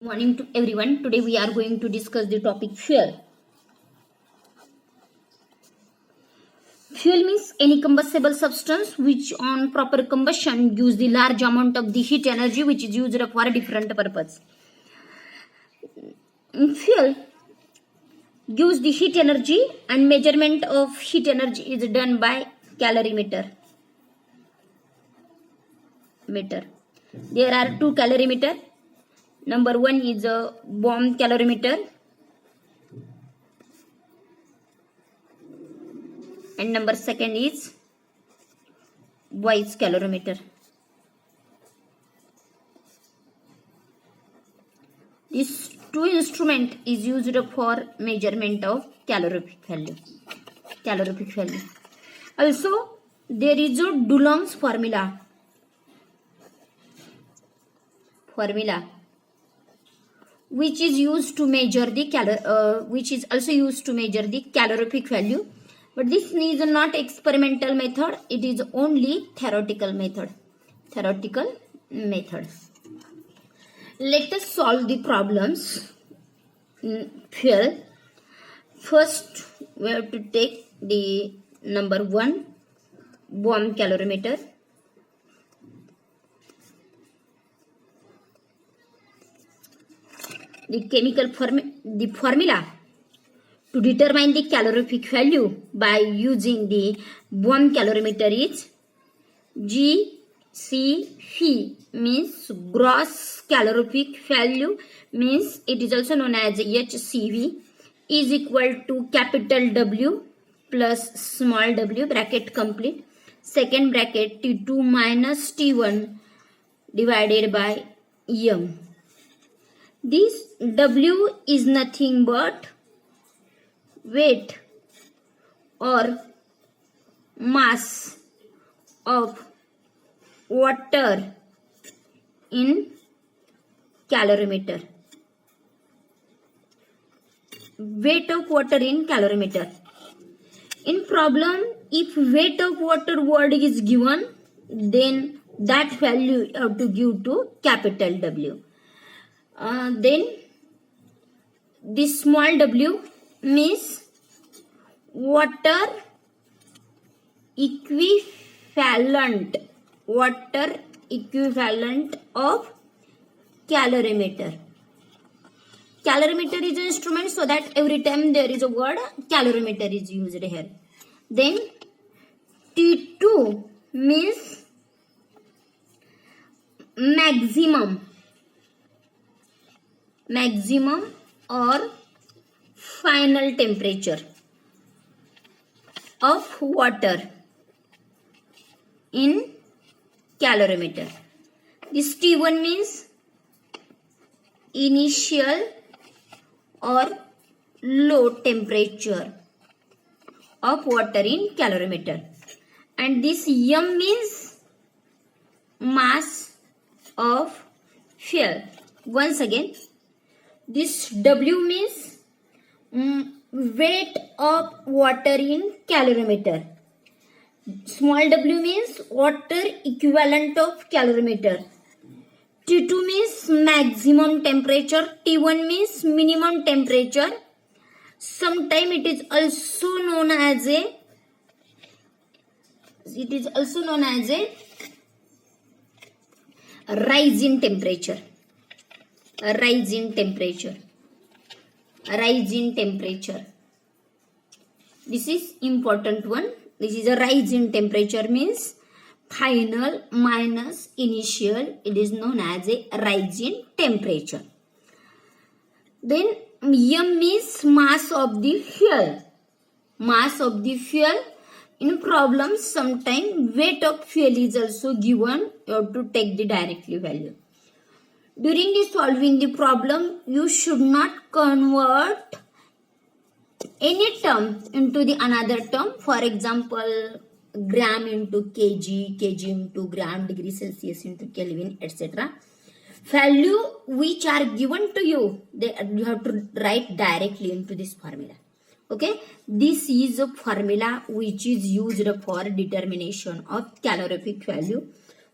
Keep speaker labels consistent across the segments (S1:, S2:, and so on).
S1: Morning to everyone. Today we are going to discuss the topic fuel. Fuel means any combustible substance which on proper combustion gives the large amount of the heat energy which is used for a different purpose. Fuel gives the heat energy and measurement of heat energy is done by calorimeter. There are two calorimeter. Number one is a bomb calorimeter and number second is voice calorimeter. This two instrument is used for measurement of calorific value. Also, there is a Dulong's formula which is used to measure the which is also used to measure the calorific value, but this is not experimental method, it is only theoretical method. Let us solve the problems. Fuel. First we have to take the number 1 bomb calorimeter. The formula to determine the calorific value by using the bomb calorimeter is GCV, means gross calorific value, means it is also known as HCV, is equal to capital W plus small w bracket complete, second bracket T2 minus T1 divided by M. This W is nothing but weight or mass of water in calorimeter. Weight of water in calorimeter. In problem, if weight of water word is given, then that value you have to give to capital W. Then this small w means water equivalent of calorimeter. Calorimeter is an instrument, so that every time there is a word calorimeter is used here. Then T2 means maximum or final temperature of water in calorimeter. This T1 means initial or low temperature of water in calorimeter, and this M means mass of fuel. Once again, this W means weight of water in calorimeter. Small w means water equivalent of calorimeter. T2 means maximum temperature. T1 means minimum temperature. Sometimes it is also known as a rise in temperature. A rise in temperature. This is important one. This is a rise in temperature, means final minus initial. It is known as a rise in temperature. Then M means mass of the fuel. In problems, sometimes weight of fuel is also given. You have to take the directly value. During the solving the problem, you should not convert any term into the another term. For example, gram into kg, kg into gram, degree Celsius into Kelvin, etc. Value which are given to you, you have to write directly into this formula. Okay, this is a formula which is used for determination of calorific value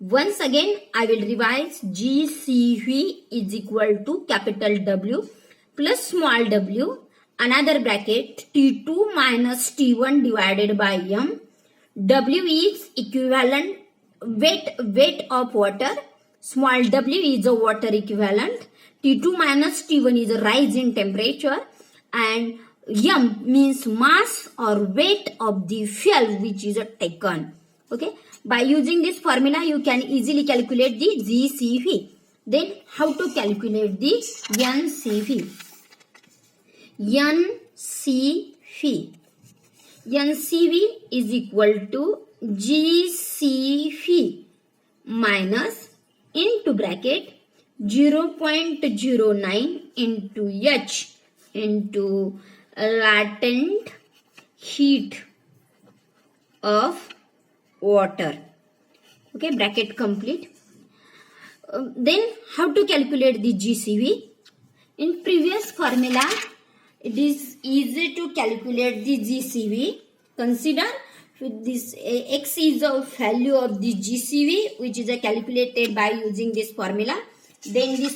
S1: Once again, I will revise. GCV is equal to capital W plus small w, another bracket, T2 minus T1 divided by M. W is equivalent weight of water. Small w is a water equivalent. T2 minus T1 is a rise in temperature. And M means mass or weight of the fuel which is taken. Okay. By using this formula, you can easily calculate the GCV. Then how to calculate the NCV? NCV is equal to GCV minus into bracket 0.09 into H into latent heat of water. Okay, bracket complete. Then how to calculate the GCV? In previous formula, it is easy to calculate the GCV. Consider this X is a value of the GCV which is calculated by using this formula. Then this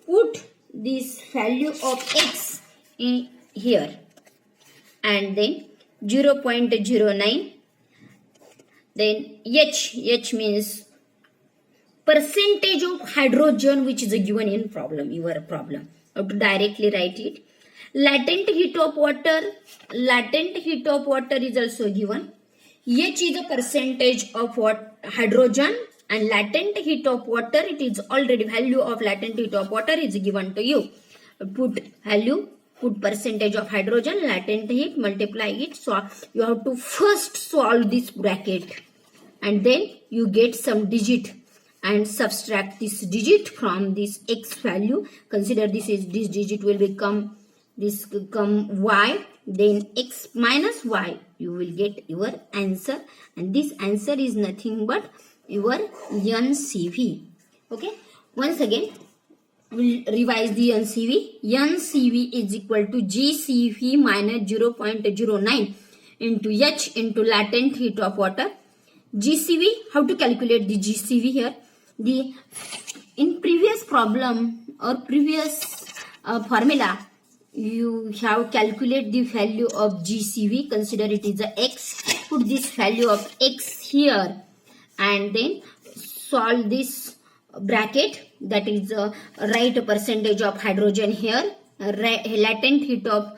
S1: put this value of X in here and then 0.09. Then H means percentage of hydrogen which is given in your problem. How to directly write it? Latent heat of water is also given. H is a percentage of hydrogen and latent heat of water, it is already value of latent heat of water is given to you. Put value, put percentage of hydrogen, latent heat, multiply it. So you have to first solve this bracket and then you get some digit and subtract this digit from this X value. Consider this digit will become Y, then X minus Y. You will get your answer, and this answer is nothing but your NCV. Okay, once again we'll revise the NCV. NCV is equal to GCV minus 0.09 into H into latent heat of water. GCV, how to calculate the GCV here? In previous problem or previous formula, you have calculate the value of GCV. Consider it is a X. Put this value of X here and then solve this bracket, that is write percentage of hydrogen here, latent heat of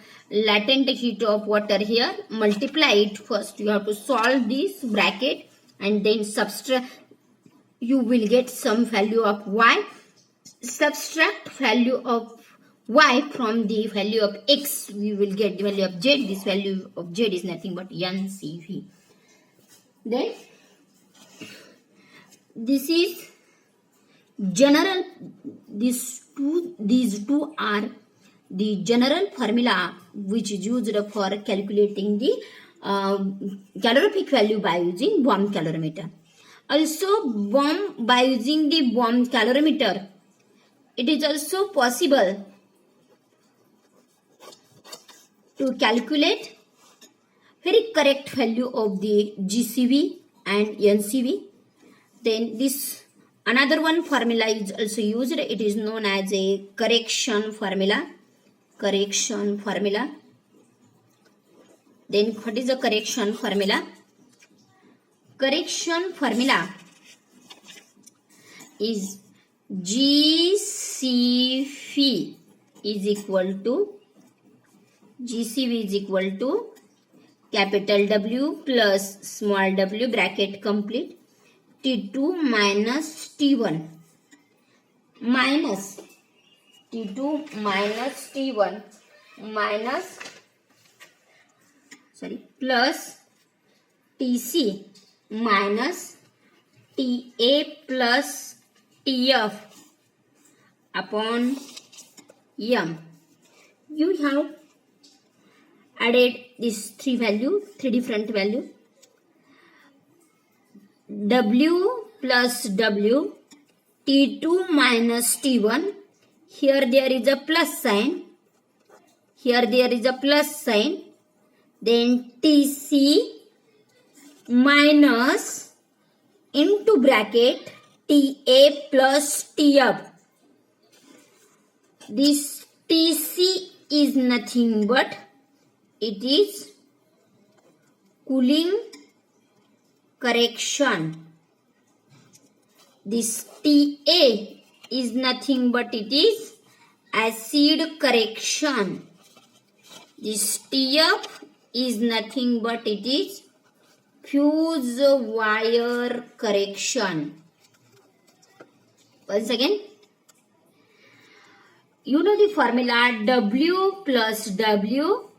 S1: water here, multiply it. First you have to solve this bracket and then subtract. You will get some value of Y. Subtract value of Y from the value of X, we will get the value of Z. This value of Z is nothing but NCV. Then this is general. These two are the general formula which is used for calculating the calorific value by using Bohm calorimeter. Also, by using the Bohm calorimeter, it is also possible to calculate very correct value of the GCV and NCV. Then this another one formula is also used. It is known as a correction formula. Then what is the correction formula? Correction formula is GCV is equal to capital W plus small w, bracket complete, T2 minus T1 minus T2 minus T1 minus plus TC minus TA plus TF upon M. You have added these three different value. W plus W, T2 minus T1. Here there is a plus sign. Then TC minus into bracket TA plus TF. This TC is nothing but it is cooling correction. This TA is nothing but it is acid correction. This TF is nothing but it is fuse wire correction. Once again, you know the formula W plus W,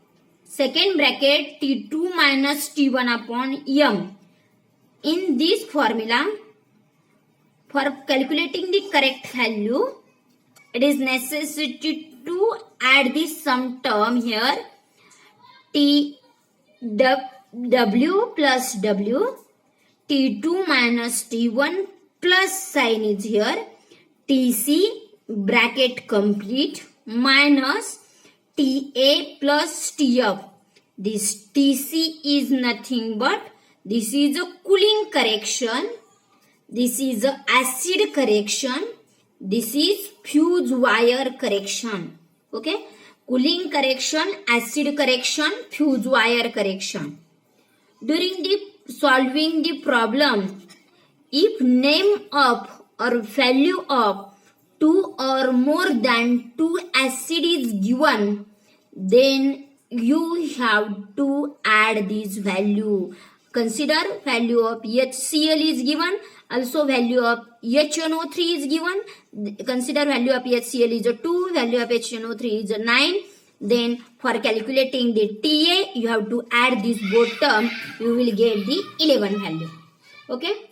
S1: second bracket T2 minus T1 upon M. In this formula, for calculating the correct value, it is necessary to add this sum term here. W plus W, T2 minus T1 plus sign is here, TC bracket complete minus TA plus TF. This TC is nothing but this is a cooling correction, this is a acid correction, this is fuse wire correction. Okay, cooling correction, acid correction, fuse wire correction. During the solving the problem, if name of or value of 2 or more than 2 acid is given, then you have to add this value. Consider value of HCl is given, also value of HNO3 is given. Consider value of HCl is a 2, value of HNO3 is a 9. Then for calculating the TA, you have to add this both term, you will get the 11 value. Okay.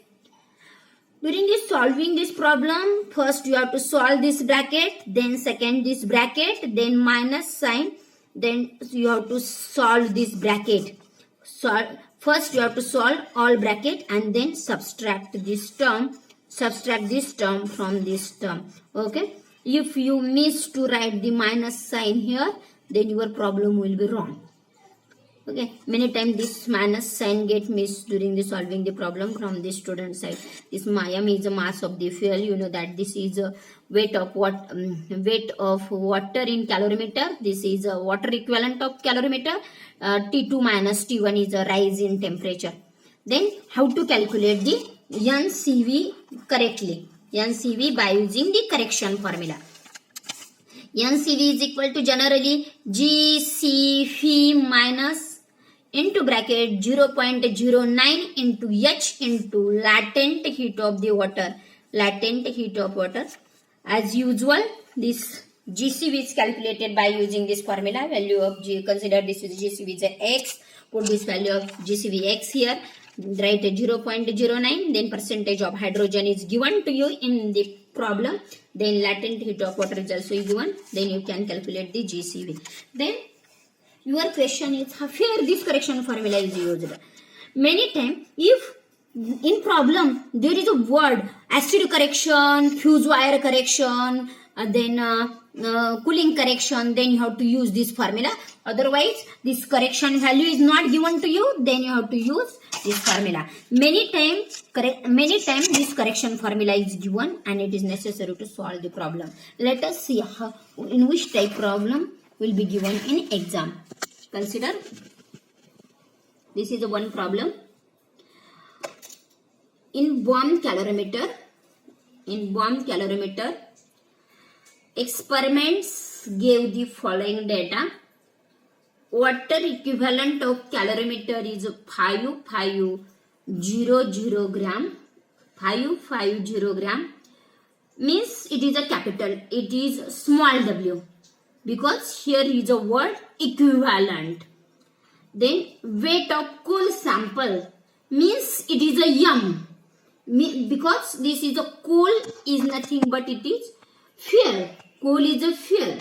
S1: During this solving this problem, first you have to solve this bracket, then second this bracket, then minus sign, then you have to solve this bracket. First you have to solve all bracket and then subtract this term from this term. Okay. If you miss to write the minus sign here, then your problem will be wrong. Okay, many times this minus sign get missed during the solving the problem from the student side. This M is a mass of the fuel. You know that this is a weight of water in calorimeter. This is a water equivalent of calorimeter. T2 minus T1 is a rise in temperature. Then how to calculate the NCV correctly? NCV by using the correction formula. NCV is equal to generally GCV minus into bracket 0.09 into H into latent heat of the water. Latent heat of water. As usual, this GCV is calculated by using this formula. Value of G, consider this is GCV is X. Put this value of GCV X here. Write 0.09. Then percentage of hydrogen is given to you in the problem. Then latent heat of water is also given. Then you can calculate the GCV. Then your question is here this correction formula is used. Many times if in problem there is a word acid correction, fuse wire correction, then cooling correction, then you have to use this formula. Otherwise this correction value is not given to you, then you have to use this formula. Many times this correction formula is given and it is necessary to solve the problem. Let us see how in which type problem will be given in exam. Consider this is the one problem. In bomb calorimeter, experiments gave the following data. Water equivalent of calorimeter is 550 gram. 550 gram means it is a capital. It is small w because here is a word equivalent. Then weight of coal sample means it is a M. Because this is a coal is nothing but it is fuel. Coal is a fuel.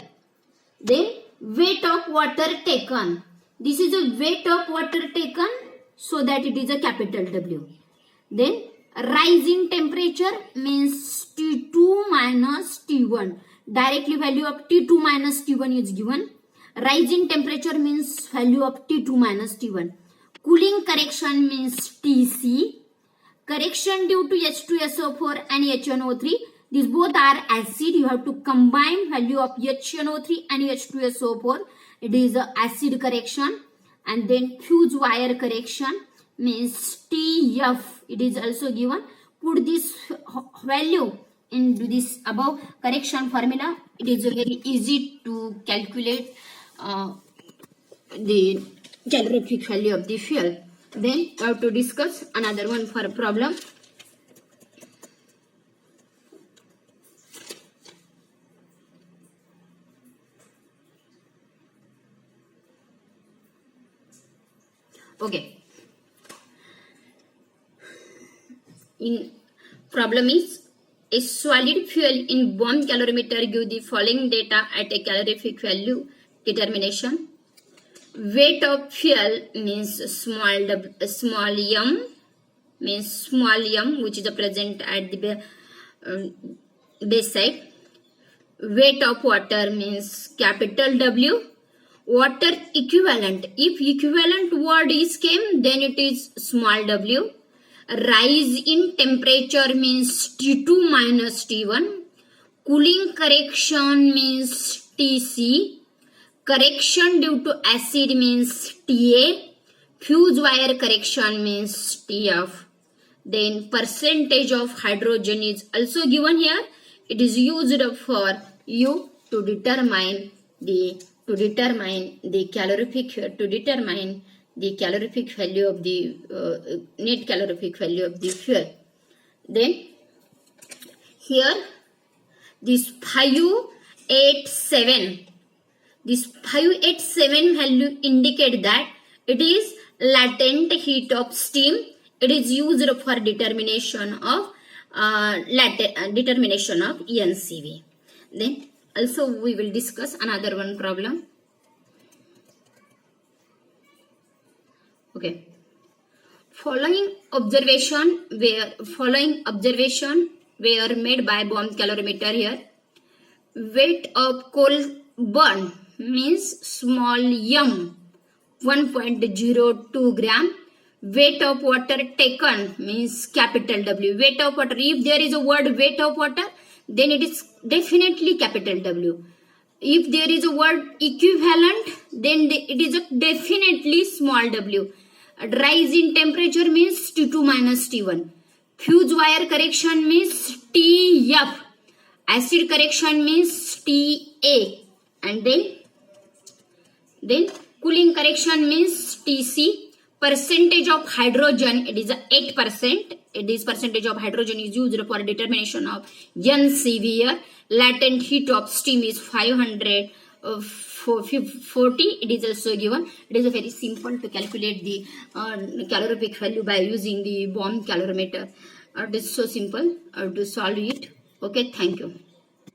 S1: Then weight of water taken. This is a weight of water taken so that it is a capital W. Then rising temperature means T2 minus T1. Directly value of T2 minus T1 is given. Rising temperature means value of T2 minus T1. Cooling correction means TC. correction due to H2SO4 and HNO3. These both are acid. You have to combine value of HNO3 and H2SO4. It is a acid correction. And then fuse wire correction means TF. It is also given. Put this value into this above correction formula. It is very easy to calculate the calorific value of the fuel. Then we have to discuss another one for a problem. Okay. In problem is a solid fuel in bomb calorimeter give the following data at a calorific value determination. Weight of fuel means small m means small m, which is present at the base side. Weight of water means capital W. Water equivalent, if equivalent word is came, then it is small w. Rise in temperature means T2 minus T1. Cooling correction means TC. Correction due to acid means TA. Fuse wire correction means TF. Then percentage of hydrogen is also given here. It is used for you to determine the calorific value of the net calorific value of the fuel. Then here this 587 value indicate that it is latent heat of steam. It is used for determination of ENCV. Then also we will discuss another one problem. Okay. Following observation were made by bomb calorimeter here. Weight of coal burn means small m 1.02 gram. Weight of water taken means capital W. Weight of water, if there is a word weight of water, then it is definitely capital W. If there is a word equivalent, then it is a definitely small w. Rise in temperature means T2 minus T1. Fuse wire correction means TF. Acid correction means TA. And then cooling correction means TC. Percentage of hydrogen, it is 8%. This percentage of hydrogen is used for determination of NCV. Latent heat of steam is 540. It is also given. It is very simple to calculate the calorific value by using the bomb calorimeter. It is so simple to solve it. Okay, thank you.